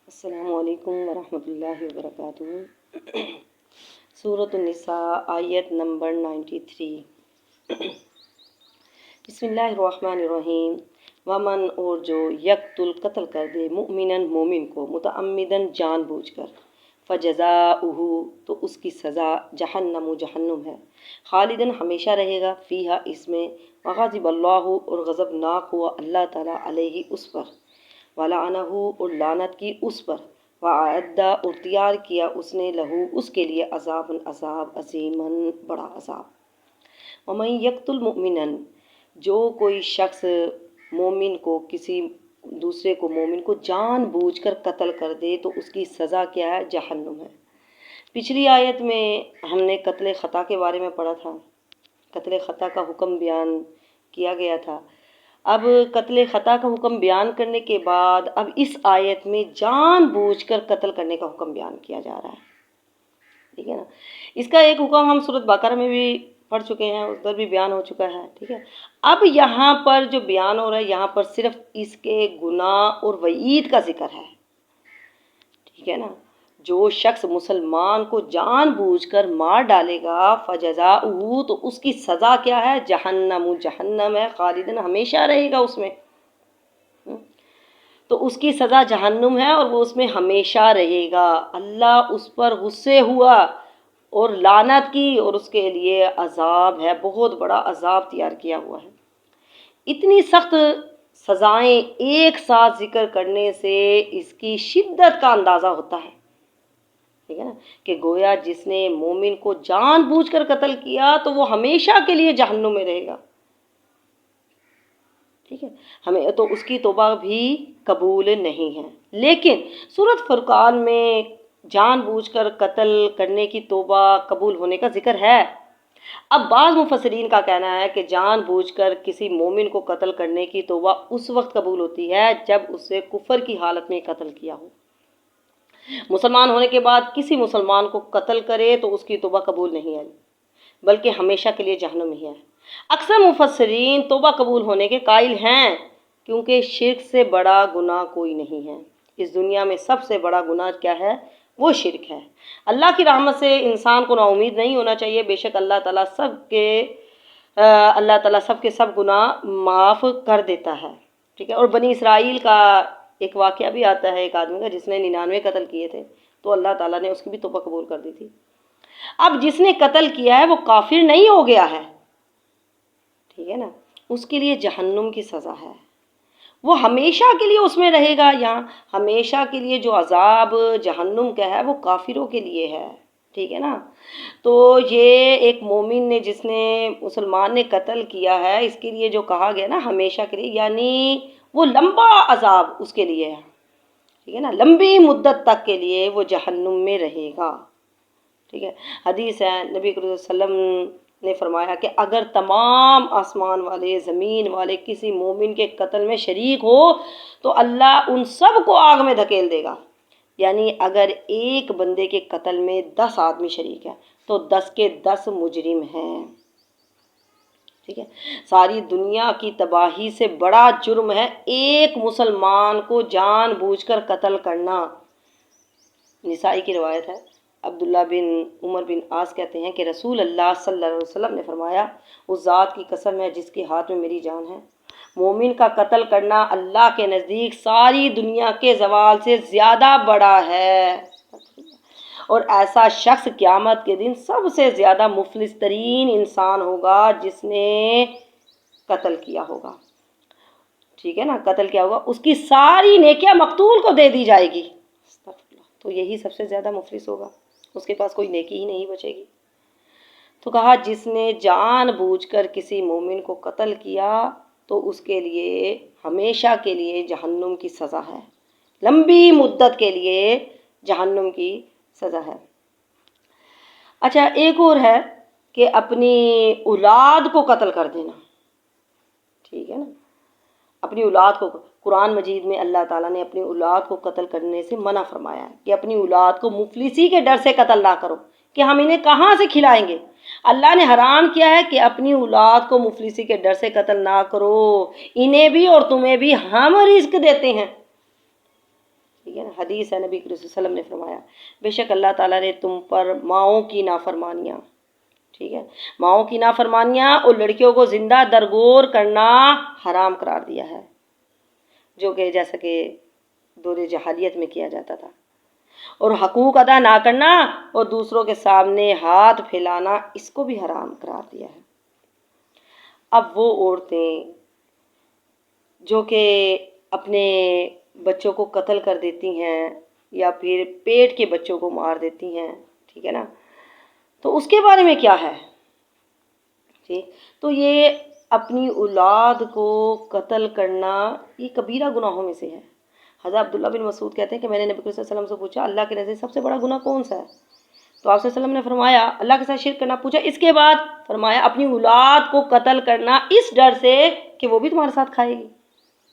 السلام علیکم ورحمۃ اللہ وبرکاتہ۔ سورۃ النساء آیت نمبر 93۔ بسم اللہ الرحمن الرحیم۔ ومن اور جو یقتل قتل کر دے مؤمناً مومن کو متعمداً جان بوجھ کر فجزاؤہ تو اس کی سزا جہنم جہنم ہے، خالداً ہمیشہ رہے گا فیہا اس میں، وغضب اللہ اور غضب ناک ہوا اللہ تعالیٰ علیہ اس پر، ولعنہ اور لعنت کی اس پر، وأعد اور تیار کیا اس نے لہو اس کے لیے عذاب عظیما بڑا عذاب۔ ومن یقتل مؤمنا جو کوئی شخص مومن کو کسی دوسرے کو مومن کو جان بوجھ کر قتل کر دے تو اس کی سزا کیا ہے؟ جہنم ہے۔ پچھلی آیت میں ہم نے قتل خطا کے بارے میں پڑھا تھا، قتل خطا کا حکم بیان کیا گیا تھا۔ اب قتل خطا کا حکم بیان کرنے کے بعد اب اس آیت میں جان بوجھ کر قتل کرنے کا حکم بیان کیا جا رہا ہے، ٹھیک ہے نا۔ اس کا ایک حکم ہم سورۃ بقرہ میں بھی پڑھ چکے ہیں، ادھر بھی بیان ہو چکا ہے، ٹھیک ہے۔ اب یہاں پر جو بیان ہو رہا ہے یہاں پر صرف اس کے گناہ اور وعید کا ذکر ہے، ٹھیک ہے نا۔ جو شخص مسلمان کو جان بوجھ کر مار ڈالے گا فجزاؤہ تو اس کی سزا کیا ہے؟ جہنم جہنم ہے، خالداً ہمیشہ رہے گا اس میں، تو اس کی سزا جہنم ہے اور وہ اس میں ہمیشہ رہے گا۔ اللہ اس پر غصے ہوا اور لعنت کی اور اس کے لیے عذاب ہے، بہت بڑا عذاب تیار کیا ہوا ہے۔ اتنی سخت سزائیں ایک ساتھ ذکر کرنے سے اس کی شدت کا اندازہ ہوتا ہے، ٹھیک ہے نا، کہ گویا جس نے مومن کو جان بوجھ کر قتل کیا تو وہ ہمیشہ کے لیے جہنم میں رہے گا، ٹھیک ہے۔ ہمیں تو اس کی توبہ بھی قبول نہیں ہے۔ لیکن سورۃ فرقان میں جان بوجھ کر قتل کرنے کی توبہ قبول ہونے کا ذکر ہے۔ اب بعض مفسرین کا کہنا ہے کہ جان بوجھ کر کسی مومن کو قتل کرنے کی توبہ اس وقت قبول ہوتی ہے جب اسے کفر کی حالت میں قتل کیا ہو۔ مسلمان ہونے کے بعد کسی مسلمان کو قتل کرے تو اس کی توبہ قبول نہیں ہے، بلکہ ہمیشہ کے لیے جہنم ہی ہے۔ اکثر مفسرین توبہ قبول ہونے کے قائل ہیں کیونکہ شرک سے بڑا گناہ کوئی نہیں ہے۔ اس دنیا میں سب سے بڑا گناہ کیا ہے؟ وہ شرک ہے۔ اللہ کی رحمت سے انسان کو نا امید نہیں ہونا چاہیے، بے شک اللہ تعالیٰ سب کے سب گناہ معاف کر دیتا ہے، ٹھیک ہے۔ اور بنی اسرائیل کا ایک واقعہ بھی آتا ہے، ایک آدمی کا جس نے 99 قتل کیے تھے تو اللہ تعالیٰ نے اس کی بھی توبہ قبول کر دی تھی۔ اب جس نے قتل کیا ہے وہ کافر نہیں ہو گیا ہے، ٹھیک ہے نا، اس کے لیے جہنم کی سزا ہے، وہ ہمیشہ کے لیے اس میں رہے گا۔ یہاں ہمیشہ کے لیے جو عذاب جہنم کا ہے وہ کافروں کے لیے ہے، ٹھیک ہے نا۔ تو یہ ایک مومن نے جس نے مسلمان نے قتل کیا ہے اس کے لیے جو کہا گیا نا ہمیشہ کے لیے، یعنی وہ لمبا عذاب اس کے لیے ہے، ٹھیک ہے نا، لمبی مدت تک کے لیے وہ جہنم میں رہے گا، ٹھیک ہے۔ حدیث ہے، نبی کریم صلی اللہ علیہ وسلم نے فرمایا کہ اگر تمام آسمان والے زمین والے کسی مومن کے قتل میں شریک ہو تو اللہ ان سب کو آگ میں دھکیل دے گا، یعنی اگر ایک بندے کے قتل میں 10 آدمی شریک ہیں تو 10 کے 10 مجرم ہیں، ٹھیک ہے۔ ساری دنیا کی تباہی سے بڑا جرم ہے ایک مسلمان کو جان بوجھ کر قتل کرنا۔ نسائی کی روایت ہے، عبداللہ بن عمر بن عاص کہتے ہیں کہ رسول اللہ صلی اللہ علیہ وسلم نے فرمایا، اس ذات کی قسم ہے جس کے ہاتھ میں میری جان ہے، مومن کا قتل کرنا اللہ کے نزدیک ساری دنیا کے زوال سے زیادہ بڑا ہے، اور ایسا شخص قیامت کے دن سب سے زیادہ مفلس ترین انسان ہوگا جس نے قتل کیا ہوگا، ٹھیک ہے نا، قتل کیا ہوگا، اس کی ساری نیکیاں مقتول کو دے دی جائے گی، تو یہی سب سے زیادہ مفلس ہوگا، اس کے پاس کوئی نیکی ہی نہیں بچے گی۔ تو کہا جس نے جان بوجھ کر کسی مومن کو قتل کیا تو اس کے لیے ہمیشہ کے لیے جہنم کی سزا ہے، لمبی مدت کے لیے جہنم کی سزا ہے۔ اچھا، ایک اور ہے کہ اپنی اولاد کو قتل کر دینا، ٹھیک ہے نا، اپنی اولاد کو، قرآن مجید میں اللہ تعالیٰ نے اپنی اولاد کو قتل کرنے سے منع فرمایا ہے کہ اپنی اولاد کو مفلسی کے ڈر سے قتل نہ کرو کہ ہم انہیں کہاں سے کھلائیں گے۔ اللہ نے حرام کیا ہے کہ اپنی اولاد کو مفلسی کے ڈر سے قتل نہ کرو، انہیں بھی اور تمہیں بھی ہم رزق دیتے ہیں، ٹھیک ہے نا، حدیث ہے نبی کریم صلی اللہ علیہ وسلم نے فرمایا بے شک اللہ تعالیٰ نے تم پر ماؤں کی نافرمانیاں، ٹھیک ہے، ماؤں کی نافرمانیاں اور لڑکیوں کو زندہ درگور کرنا حرام قرار دیا ہے، جو کہ جیسا کہ دور جاہلیت میں کیا جاتا تھا، اور حقوق ادا نہ کرنا اور دوسروں کے سامنے ہاتھ پھیلانا، اس کو بھی حرام قرار دیا ہے۔ اب وہ عورتیں جو کہ اپنے بچوں کو قتل کر دیتی ہیں یا پھر پیٹ کے بچوں کو مار دیتی ہیں، ٹھیک ہے نا، تو اس کے بارے میں کیا ہے؟ ٹھیک، تو یہ اپنی اولاد کو قتل کرنا یہ کبیرہ گناہوں میں سے ہے۔ حضرت عبداللہ بن مسعود کہتے ہیں کہ میں نے نبی صلی اللہ علیہ وسلم سے پوچھا اللہ کے نزدیک سب سے بڑا گناہ کون سا ہے؟ تو آپ صلی اللہ علیہ وسلم نے فرمایا اللہ کے ساتھ شرک کرنا۔ پوچھا اس کے بعد؟ فرمایا اپنی اولاد کو قتل کرنا اس ڈر سے کہ وہ بھی تمہارے ساتھ کھائے گی۔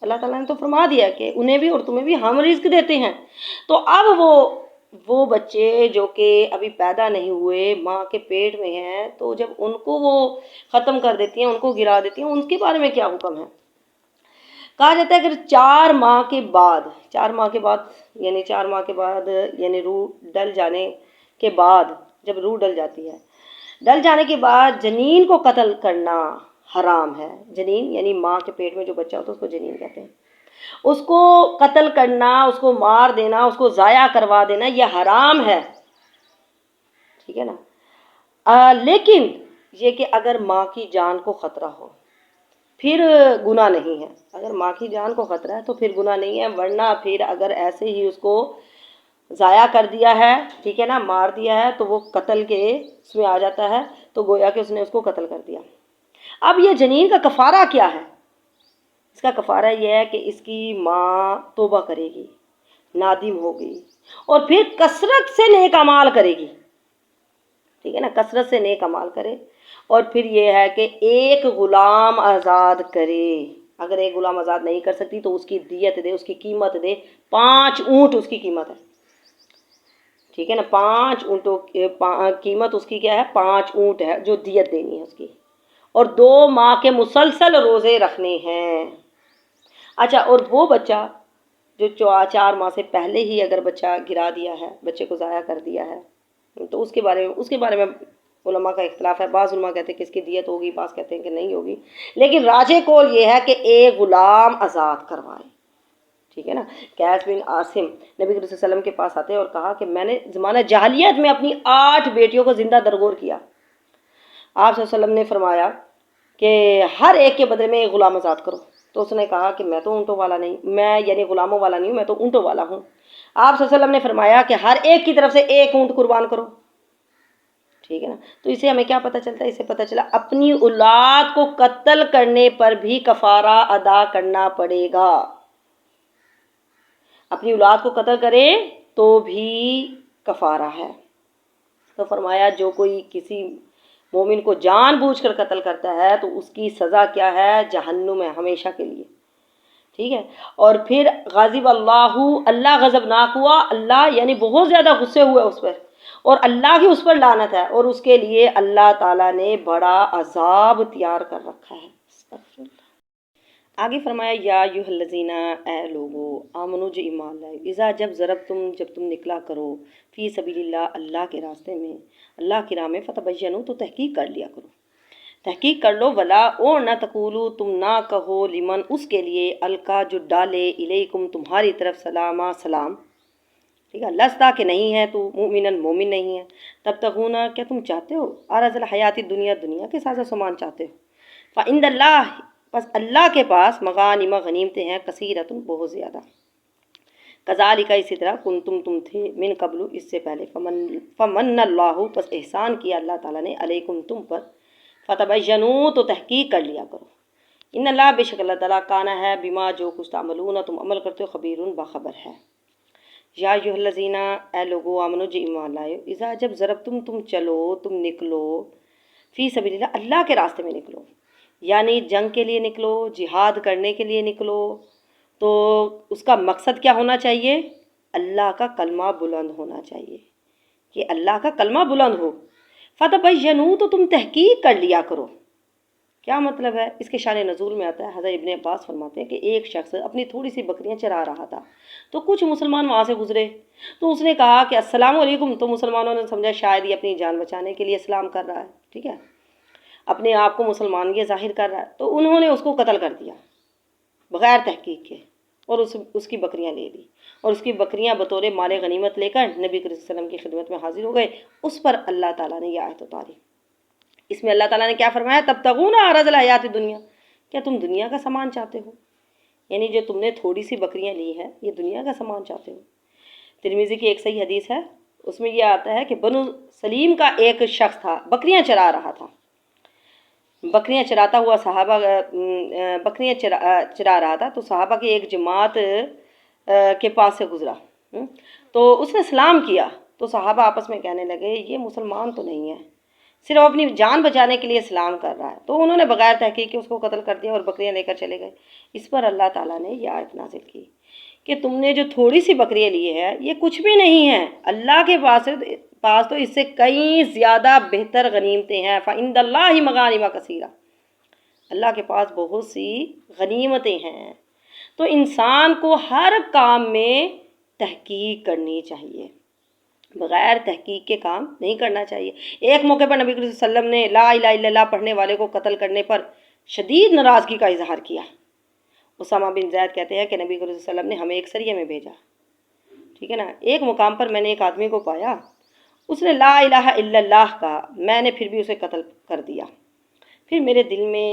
اللہ تعالیٰ نے تو فرما دیا کہ انہیں بھی اور تمہیں بھی ہم رزق دیتے ہیں۔ تو اب وہ بچے جو کہ ابھی پیدا نہیں ہوئے ماں کے پیٹ میں ہیں، تو جب ان کو وہ ختم کر دیتی ہیں، ان کو گرا دیتی ہیں، ان کے بارے میں کیا حکم ہے؟ کہا جاتا ہے کہ 4 ماہ کے بعد یعنی روح ڈل جانے کے بعد، جب روح ڈل جاتی ہے، ڈل جانے کے بعد جنین کو قتل کرنا حرام ہے۔ جنین یعنی ماں کے پیٹ میں جو بچہ ہوتا ہے اس کو جنین کہتے ہیں۔ اس کو قتل کرنا، اس کو مار دینا، اس کو ضائع کروا دینا یہ حرام ہے، ٹھیک ہے نا۔ لیکن یہ کہ اگر ماں کی جان کو خطرہ ہو پھر گناہ نہیں ہے۔ اگر ماں کی جان کو خطرہ ہے تو پھر گناہ نہیں ہے، ورنہ پھر اگر ایسے ہی اس کو ضائع کر دیا ہے، ٹھیک ہے نا، مار دیا ہے، تو وہ قتل کے اس میں آ جاتا ہے، تو گویا کہ اس نے اس کو قتل کر دیا۔ اب یہ جنین کا کفارہ کیا ہے؟ اس کا کفارہ یہ ہے کہ اس کی ماں توبہ کرے گی، نادم ہوگی، اور پھر کثرت سے نیک اعمال کرے گی، ٹھیک ہے نا، کثرت سے نیک اعمال کرے، اور پھر یہ ہے کہ ایک غلام آزاد کرے۔ اگر ایک غلام آزاد نہیں کر سکتی تو اس کی دیت دے، اس کی قیمت دے، 5 اونٹ اس کی قیمت ہے، ٹھیک ہے نا، 5 اونٹوں قیمت اس کی کیا ہے؟ 5 اونٹ ہے جو دیت دینی ہے اس کی، اور 2 ماہ کے مسلسل روزے رکھنے ہیں۔ اچھا، اور وہ بچہ جو 4 ماہ سے پہلے ہی اگر بچہ گرا دیا ہے، بچے کو ضائع کر دیا ہے، تو اس کے بارے میں علماء کا اختلاف ہے۔ بعض علماء کہتے ہیں کہ اس کی دیت ہوگی، بعض کہتے ہیں کہ نہیں ہوگی، لیکن راجح قول یہ ہے کہ ایک غلام آزاد کروائے، ٹھیک ہے نا۔ قیس بن عاصم نبی صلی اللہ علیہ وسلم کے پاس آتے اور کہا کہ میں نے زمانہ جاہلیت میں اپنی 8 بیٹیوں کو زندہ درگور کیا۔ آپ صلی اللہ علیہ وسلم نے فرمایا کہ ہر ایک کے بدلے میں ایک غلام آزاد کرو۔ تو اس نے کہا کہ میں تو اونٹوں والا نہیں، میں یعنی غلاموں والا نہیں ہوں، میں تو اونٹوں والا ہوں۔ آپ صلی اللہ علیہ وسلم نے فرمایا کہ ہر ایک کی طرف سے ایک اونٹ قربان کرو، ٹھیک ہے نا۔ تو اسے ہمیں کیا پتہ چلتا ہے؟ اسے پتہ چلا اپنی اولاد کو قتل کرنے پر بھی کفارہ ادا کرنا پڑے گا۔ اپنی اولاد کو قتل کرے تو بھی کفارہ ہے۔ تو فرمایا جو کوئی کسی مومن کو جان بوجھ کر قتل کرتا ہے تو اس کی سزا کیا ہے؟ جہنم ہے، ہمیشہ کے لیے، ٹھیک ہے۔ اور پھر غضب اللہ غضبناک ہوا، اللہ یعنی بہت زیادہ غصے ہوئے اس پر، اور اللہ کی اس پر لعنت ہے، اور اس کے لیے اللہ تعالیٰ نے بڑا عذاب تیار کر رکھا ہے۔ استغفر اللہ۔ آگے فرمایا یا ایھا الذین، اے لوگو، آمنو جو ایمان لائے، اذا جب تم نکلا کرو، فی سبیل اللہ، اللہ کے راستے میں، اللہ کی راہ میں، فتبینوا، تو تحقیق کر لیا کرو، تحقیق کر لو، ولا اور نہ تقولو، تم نہ کہو، لمن اس کے لیے، القا جو ڈالے، الیکم تمہاری طرف، سلاما سلام، ٹھیک ہے، لستا کہ نہیں ہے تو مومن نہیں ہے، تب تغونا کیا تم چاہتے ہو، عرض الحیات دنیا، دنیا کے سازہ سامان چاہتے ہو، فعند اللہ، بس اللہ کے پاس، مغانم غنیمتیں ہیں، کثیرۃ بہت زیادہ، کذالک اسی طرح، کنتم تم تھے، من قبل اس سے پہلے، فمن اللہ، پس احسان کیا اللہ تعالیٰ نے، علیکم تم پر، فتبینوا، تو تحقیق کر لیا کرو، ان اللہ، بے شک اللہ تعالیٰ، کانا ہے، بما جو کچھ تعملون تم عمل کرتے ہو، خبیر باخبر ہے۔ یا ایھا الذین، اے لوگو، آمنو جو ایمان لائے، اذا جب ضربتم تم چلو، تم نکلو، فی سبیل اللہ، اللہ کے راستے میں نکلو، یعنی جنگ کے لیے نکلو، جہاد کرنے کے لیے نکلو، تو اس کا مقصد کیا ہونا چاہیے؟ اللہ کا کلمہ بلند ہونا چاہیے، کہ اللہ کا کلمہ بلند ہو، فتبینوا، تو تم تحقیق کر لیا کرو، کیا مطلب ہے؟ اس کے شان نزول میں آتا ہے، حضرت ابن عباس فرماتے ہیں کہ ایک شخص اپنی تھوڑی سی بکریاں چرا رہا تھا، تو کچھ مسلمان وہاں سے گزرے، تو اس نے کہا کہ السلام علیکم، تو مسلمانوں نے سمجھا شاید یہ اپنی جان بچانے کے لیے اسلام کر رہا ہے، ٹھیک ہے، اپنے آپ کو مسلمان یہ ظاہر کر رہا ہے، تو انہوں نے اس کو قتل کر دیا بغیر تحقیق کے، اور اس کی بکریاں لے لی، اور اس کی بکریاں بطور مال غنیمت لے کر نبی کریم صلی اللہ علیہ وسلم کی خدمت میں حاضر ہو گئے۔ اس پر اللہ تعالیٰ نے یہ آیت اتاری۔ اس میں اللہ تعالیٰ نے کیا فرمایا؟ تبتغون عرض الحیات الدنیا، کیا تم دنیا کا سامان چاہتے ہو؟ یعنی جو تم نے تھوڑی سی بکریاں لی ہیں، یہ دنیا کا سامان چاہتے ہو؟ ترمذی کی ایک صحیح حدیث ہے، اس میں یہ آتا ہے کہ بنو سلیم کا ایک شخص تھا، بکریاں چرا رہا تھا، بکریاں چراتا ہوا صحابہ بکریاں چرا رہا تھا، تو صحابہ کی ایک جماعت کے پاس سے گزرا، تو اس نے سلام کیا، تو صحابہ آپس میں کہنے لگے یہ مسلمان تو نہیں ہے، صرف اپنی جان بچانے کے لیے سلام کر رہا ہے، تو انہوں نے بغیر تحقیق کے اس کو قتل کر دیا اور بکریاں لے کر چلے گئے۔ اس پر اللہ تعالیٰ نے یہ آیت نازل کی کہ تم نے جو تھوڑی سی بکریاں لی ہے یہ کچھ بھی نہیں ہے، اللہ کے پاس تو اس سے کئی زیادہ بہتر غنیمتیں ہیں، فَعِندَ اللَّهِ مَغَانِمَ كَثِيرَةٌ، اللہ کے پاس بہت سی غنیمتیں ہیں۔ تو انسان کو ہر کام میں تحقیق کرنی چاہیے، بغیر تحقیق کے کام نہیں کرنا چاہیے۔ ایک موقع پر نبی صلی اللہ علیہ وسلم نے لا الہ الا اللہ پڑھنے والے کو قتل کرنے پر شدید ناراضگی کا اظہار کیا۔ اسامہ بن زید کہتے ہیں کہ نبی صلی اللہ علیہ وسلم نے ہمیں ایک سریے میں بھیجا، ٹھیک ہے نا، ایک مقام پر میں نے ایک آدمی کو پایا، اس نے لا الہ الا اللہ کہا، میں نے پھر بھی اسے قتل کر دیا، پھر میرے دل میں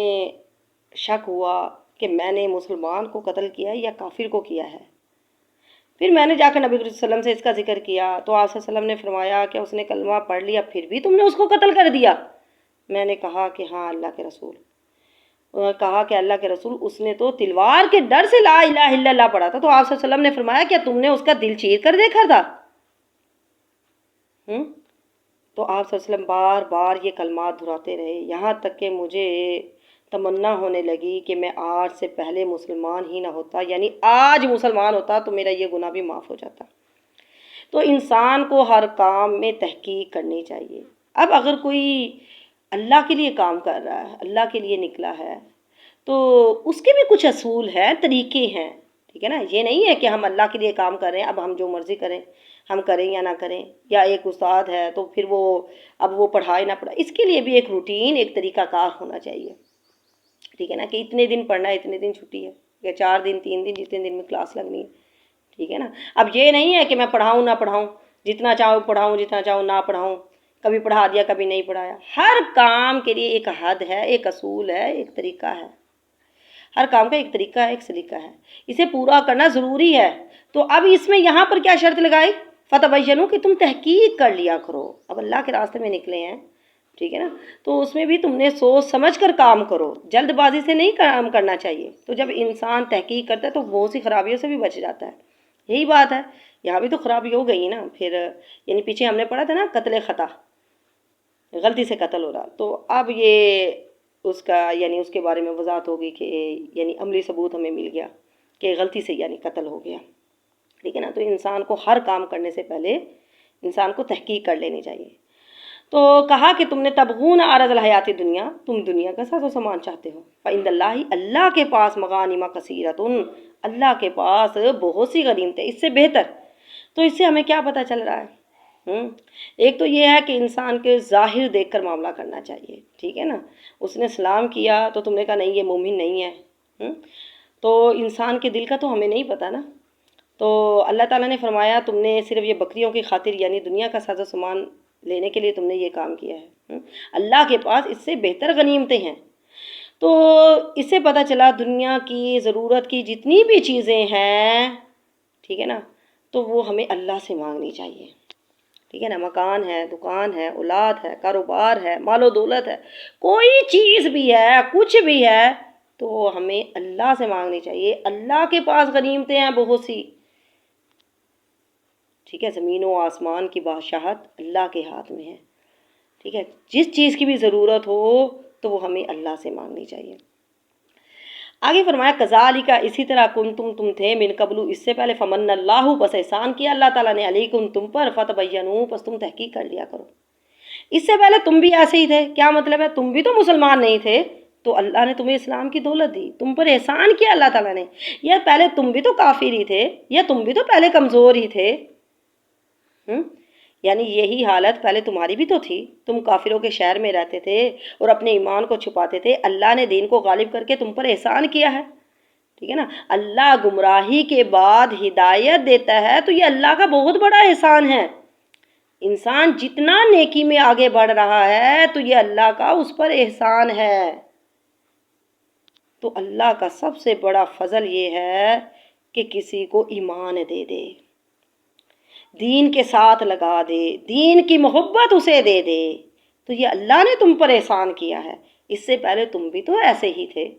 شک ہوا کہ میں نے مسلمان کو قتل کیا ہے یا کافر کو کیا ہے، پھر میں نے جا کر نبی صلی اللہ علیہ وسلم سے اس کا ذکر کیا، تو آپ صلی اللہ علیہ وسلم نے فرمایا کہ اس نے کلمہ پڑھ لیا پھر بھی تم نے اس کو قتل کر دیا؟ میں نے کہا کہ ہاں اللہ کے رسول، کہا کہ اللہ کے رسول اس نے تو تلوار کے ڈر سے لا الہ الا اللہ پڑھا تھا، تو آپ صلی اللہ علیہ وسلم نے فرمایا کیا تم نے اس کا دل چیر کر دیکھا تھا؟ تو آپ صلی اللہ علیہ وسلم بار بار یہ کلمات دہراتے رہے، یہاں تک کہ مجھے تمنا ہونے لگی کہ میں آج سے پہلے مسلمان ہی نہ ہوتا، یعنی آج مسلمان ہوتا تو میرا یہ گناہ بھی معاف ہو جاتا۔ تو انسان کو ہر کام میں تحقیق کرنی چاہیے۔ اب اگر کوئی اللہ کے لیے کام کر رہا ہے، اللہ کے لیے نکلا ہے، تو اس کے بھی کچھ اصول ہیں، طریقے ہیں، ٹھیک ہے نا، یہ نہیں ہے کہ ہم اللہ کے لیے کام کر رہے ہیں اب ہم جو مرضی کریں، ہم کریں یا نہ کریں، یا ایک استاد ہے تو پھر وہ پڑھائے نہ پڑھائے، اس کے لیے بھی ایک روٹین، ایک طریقہ کار ہونا چاہیے، ٹھیک ہے نا، کہ اتنے دن پڑھنا ہے، اتنے دن چھٹی ہے، یا 4 دن 3 دن جتنے دن میں کلاس لگنی ہے، ٹھیک ہے نا۔ اب یہ نہیں ہے کہ میں پڑھاؤں نہ پڑھاؤں، جتنا چاہوں پڑھاؤں، جتنا چاہوں نہ پڑھاؤں، کبھی پڑھا دیا کبھی نہیں پڑھایا۔ ہر کام کے لیے ایک حد ہے، ایک اصول ہے، ایک طریقہ ہے، ہر کام کا ایک طریقہ ہے، ایک سلیقہ ہے، اسے پورا کرنا ضروری ہے۔ تو اب اس میں یہاں پر کیا شرط لگائی؟ فتبینوا، کہ تم تحقیق کر لیا کرو، اب اللہ کے راستے میں نکلے ہیں، ٹھیک ہے نا، تو اس میں بھی تم نے سوچ سمجھ کر کام کرو، جلد بازی سے نہیں کام کرنا چاہیے۔ تو جب انسان تحقیق کرتا ہے تو بہت سی خرابیوں سے بھی بچ جاتا ہے، یہی بات ہے، یہاں بھی تو خرابی ہو گئی نا پھر، یعنی پیچھے ہم نے پڑھا تھا نا قتل خطا، غلطی سے قتل ہو رہا، تو اب یہ اس کا یعنی اس کے بارے میں وضاحت ہوگی کہ یعنی عملی ثبوت ہمیں مل گیا کہ غلطی سے یعنی قتل ہو گیا، ٹھیک ہے نا۔ تو انسان کو ہر کام کرنے سے پہلے انسان کو تحقیق کر لینی چاہیے۔ تو کہا کہ تم نے تبغون عرض الحیات دنیا، تم دنیا کا ساز و سامان چاہتے ہو، فعند اللہ، اللہ کے پاس مغانم کثیرۃ، اللہ کے پاس بہت سی غنیمتیں، اس سے بہتر۔ تو اس سے ہمیں کیا پتہ چل رہا ہے؟ ایک تو یہ ہے کہ انسان کے ظاہر دیکھ کر معاملہ کرنا چاہیے، ٹھیک ہے نا، اس نے سلام کیا تو تم نے کہا نہیں یہ مومن نہیں ہے، تو انسان کے دل کا تو ہمیں نہیں پتہ نا۔ تو اللہ تعالیٰ نے فرمایا تم نے صرف یہ بکریوں کی خاطر یعنی دنیا کا ساز و سامان لینے کے لیے تم نے یہ کام کیا ہے، اللہ کے پاس اس سے بہتر غنیمتیں ہیں۔ تو اس سے پتہ چلا دنیا کی ضرورت کی جتنی بھی چیزیں ہیں، ٹھیک ہے نا، تو وہ ہمیں اللہ سے مانگنی چاہیے، ٹھیک ہے نا، مکان ہے، دکان ہے، اولاد ہے، کاروبار ہے، مال و دولت ہے، کوئی چیز بھی ہے، کچھ بھی ہے، تو ہمیں اللہ سے مانگنی چاہیے۔ اللہ کے پاس غنیمتیں ہیں بہت سی، ٹھیک ہے، زمین و آسمان کی بادشاہت اللہ کے ہاتھ میں ہے، ٹھیک ہے، جس چیز کی بھی ضرورت ہو تو وہ ہمیں اللہ سے مانگنی چاہیے۔ آگے فرمایا کذالک، اسی طرح کنتم تم تھے من قبل، اس سے پہلے، فمن اللہ، بس احسان کیا اللہ تعالیٰ نے، علیکم تم پر، فتبینوا، بس تم تحقیق کر لیا کرو۔ اس سے پہلے تم بھی ایسے ہی تھے، کیا مطلب ہے؟ تم بھی تو مسلمان نہیں تھے، تو اللہ نے تمہیں اسلام کی دولت دی، تم پر احسان کیا اللہ تعالیٰ نے. یا پہلے تم بھی تو کافر ہی تھے، یا تم بھی تو پہلے کمزور ہی تھے. یعنی یہی حالت پہلے تمہاری بھی تو تھی، تم کافروں کے شہر میں رہتے تھے اور اپنے ایمان کو چھپاتے تھے. اللہ نے دین کو غالب کر کے تم پر احسان کیا ہے. ٹھیک ہے نا. اللہ گمراہی کے بعد ہدایت دیتا ہے تو یہ اللہ کا بہت بڑا احسان ہے. انسان جتنا نیکی میں آگے بڑھ رہا ہے تو یہ اللہ کا اس پر احسان ہے. تو اللہ کا سب سے بڑا فضل یہ ہے کہ کسی کو ایمان دے دے، دین کے ساتھ لگا دے، دین کی محبت اسے دے دے. تو یہ اللہ نے تم پر احسان کیا ہے. اس سے پہلے تم بھی تو ایسے ہی تھے.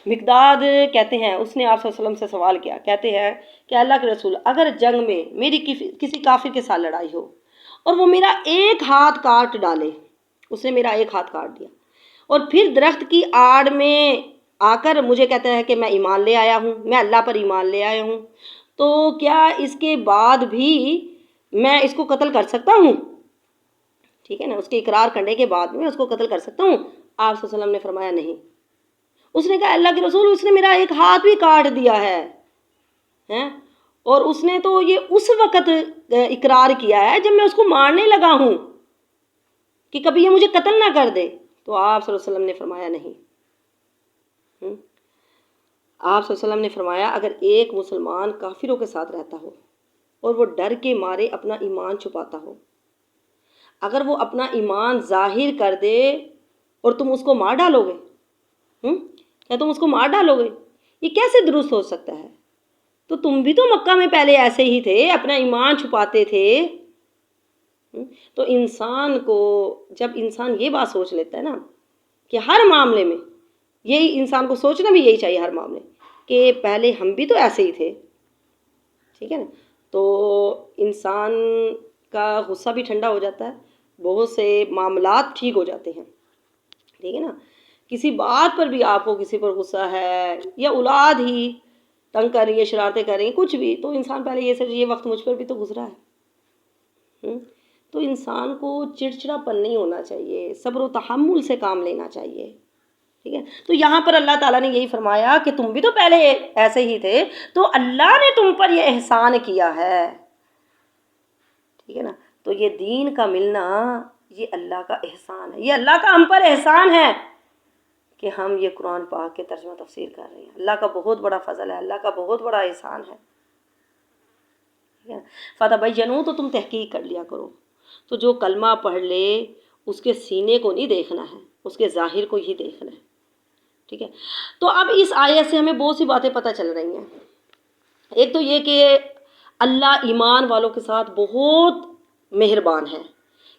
مقداد کہتے ہیں، اس نے آپ صلی اللہ علیہ وسلم سے سوال کیا، کہتے ہیں کہ اللہ کے رسول، اگر جنگ میں میری کسی کافر کے ساتھ لڑائی ہو اور وہ میرا ایک ہاتھ کاٹ ڈالے، اس نے میرا ایک ہاتھ کاٹ دیا، اور پھر درخت کی آڑ میں آ کر مجھے کہتا ہے کہ میں ایمان لے آیا ہوں، میں اللہ پر ایمان لے آیا ہوں، تو کیا اس کے بعد بھی میں اس کو قتل کر سکتا ہوں؟ ٹھیک ہے نا. اس کے اقرار کرنے کے بعد میں اس کو قتل کر سکتا ہوں؟ آپ صلی اللہ علیہ وسلم نے فرمایا نہیں. اس نے کہا اللہ کے رسول، اس نے میرا ایک ہاتھ بھی کاٹ دیا ہے، اور اس نے تو یہ اس وقت اقرار کیا ہے جب میں اس کو مارنے لگا ہوں کہ کبھی یہ مجھے قتل نہ کر دے. تو آپ صلی اللہ علیہ وسلم نے فرمایا نہیں. آپ صلی اللہ علیہ وسلم نے فرمایا اگر ایک مسلمان کافروں کے ساتھ رہتا ہو اور وہ ڈر کے مارے اپنا ایمان چھپاتا ہو، اگر وہ اپنا ایمان ظاہر کر دے اور تم اس کو مار ڈالو گے، کیا تم اس کو مار ڈالو گے؟ یہ کیسے درست ہو سکتا ہے؟ تو تم بھی تو مکہ میں پہلے ایسے ہی تھے، اپنا ایمان چھپاتے تھے. تو انسان کو جب انسان یہ بات سوچ لیتا ہے نا کہ ہر معاملے میں، یہی انسان کو سوچنا بھی یہی چاہیے ہر معاملے کہ پہلے ہم بھی تو ایسے ہی تھے. ٹھیک ہے نا. تو انسان کا غصہ بھی ٹھنڈا ہو جاتا ہے، بہت سے معاملات ٹھیک ہو جاتے ہیں. ٹھیک ہے نا. کسی بات پر بھی آپ کو کسی پر غصہ ہے، یا اولاد ہی تنگ کر رہی ہے، شرارتیں کر رہی ہیں، کچھ بھی، تو انسان پہلے یہ سوچ یہ وقت مجھ پر بھی تو گزرا ہے. تو انسان کو چڑچڑاپن نہیں ہونا چاہیے، صبر و تحمل سے کام لینا چاہیے. ٹھیک ہے. تو یہاں پر اللہ تعالیٰ نے یہی فرمایا کہ تم بھی تو پہلے ایسے ہی تھے، تو اللہ نے تم پر یہ احسان کیا ہے. ٹھیک ہے نا. تو یہ دین کا ملنا یہ اللہ کا احسان ہے، یہ اللہ کا ہم پر احسان ہے کہ ہم یہ قرآن پاک کے ترجمہ تفسیر کر رہے ہیں. اللہ کا بہت بڑا فضل ہے، اللہ کا بہت بڑا احسان ہے. فتبینوا، تو تم تحقیق کر لیا کرو. تو جو کلمہ پڑھ لے اس کے سینے کو نہیں دیکھنا ہے، اس کے ظاہر کو ہی دیکھنا ہے. ٹھیک ہے. تو اب اس آیت سے ہمیں بہت سی باتیں پتہ چل رہی ہیں. ایک تو یہ کہ اللہ ایمان والوں کے ساتھ بہت مہربان ہے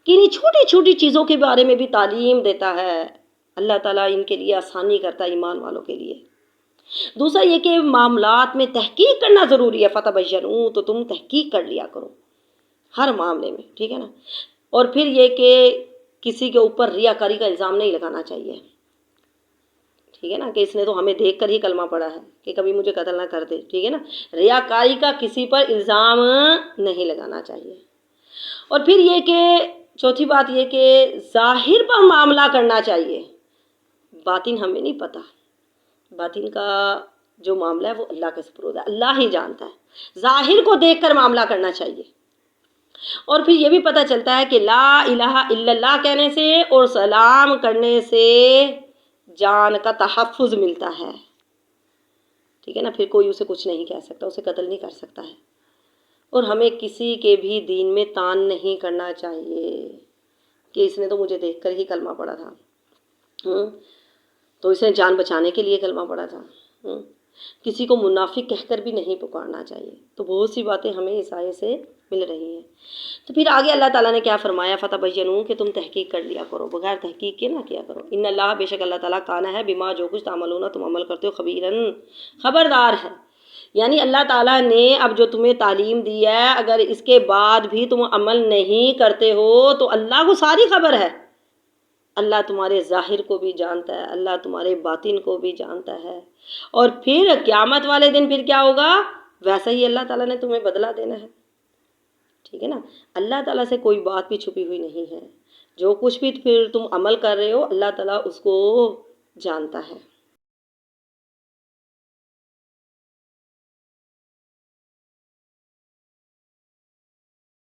کہ انہیں چھوٹی چھوٹی چیزوں کے بارے میں بھی تعلیم دیتا ہے. اللہ تعالیٰ ان کے لیے آسانی کرتا ہے ایمان والوں کے لیے. دوسرا یہ کہ معاملات میں تحقیق کرنا ضروری ہے. فتبینوا، تو تم تحقیق کر لیا کرو ہر معاملے میں. ٹھیک ہے نا. اور پھر یہ کہ کسی کے اوپر ریاکاری کا الزام نہیں لگانا چاہیے. ٹھیک ہے نا. کہ اس نے تو ہمیں دیکھ کر ہی کلمہ پڑھا ہے کہ کبھی مجھے قتل نہ کر دے. ٹھیک ہے نا. ریاکاری کا کسی پر الزام نہیں لگانا چاہیے. اور پھر یہ کہ چوتھی بات یہ کہ ظاہر پر معاملہ کرنا چاہیے، باطن ہمیں نہیں پتہ. باطن کا جو معاملہ ہے وہ اللہ کے سپرد ہے، اللہ ہی جانتا ہے. ظاہر کو دیکھ کر معاملہ کرنا چاہیے. اور پھر یہ بھی پتہ چلتا ہے کہ لا الہ الا اللہ کہنے سے اور سلام کرنے سے جان کا تحفظ ملتا ہے. ٹھیک ہے نا. پھر کوئی اسے کچھ نہیں کہہ سکتا، اسے قتل نہیں کر سکتا ہے. اور ہمیں کسی کے بھی دین میں طعن نہیں کرنا چاہیے کہ اس نے تو مجھے دیکھ کر ہی کلمہ پڑھا تھا، تو اس نے جان بچانے کے لیے کلمہ پڑھا تھا. کسی کو منافق کہہ کر بھی نہیں پکارنا چاہیے. تو بہت سی باتیں ہمیں اس آیت سے مل رہی ہیں. تو پھر آگے اللہ تعالیٰ نے کیا فرمایا؟ فتبینوا، کہ تم تحقیق کر لیا کرو، بغیر تحقیق کے نہ کیا کرو. ان اللہ، بے شک اللہ تعالیٰ، کانا ہے بما، جو کچھ تعملون تم عمل کرتے ہو، خبیراً، خبردار ہے. یعنی اللہ تعالیٰ نے اب جو تمہیں تعلیم دی ہے، اگر اس کے بعد بھی تم عمل نہیں کرتے ہو تو اللہ کو ساری خبر ہے. اللہ تمہارے ظاہر کو بھی جانتا ہے، اللہ تمہارے باطن کو بھی جانتا ہے. اور پھر قیامت والے دن پھر کیا ہوگا؟ ویسا ہی اللہ تعالیٰ نے تمہیں بدلہ دینا ہے. ٹھیک ہے نا. اللہ تعالیٰ سے کوئی بات بھی چھپی ہوئی نہیں ہے. جو کچھ بھی پھر تم عمل کر رہے ہو اللہ تعالیٰ اس کو جانتا ہے۔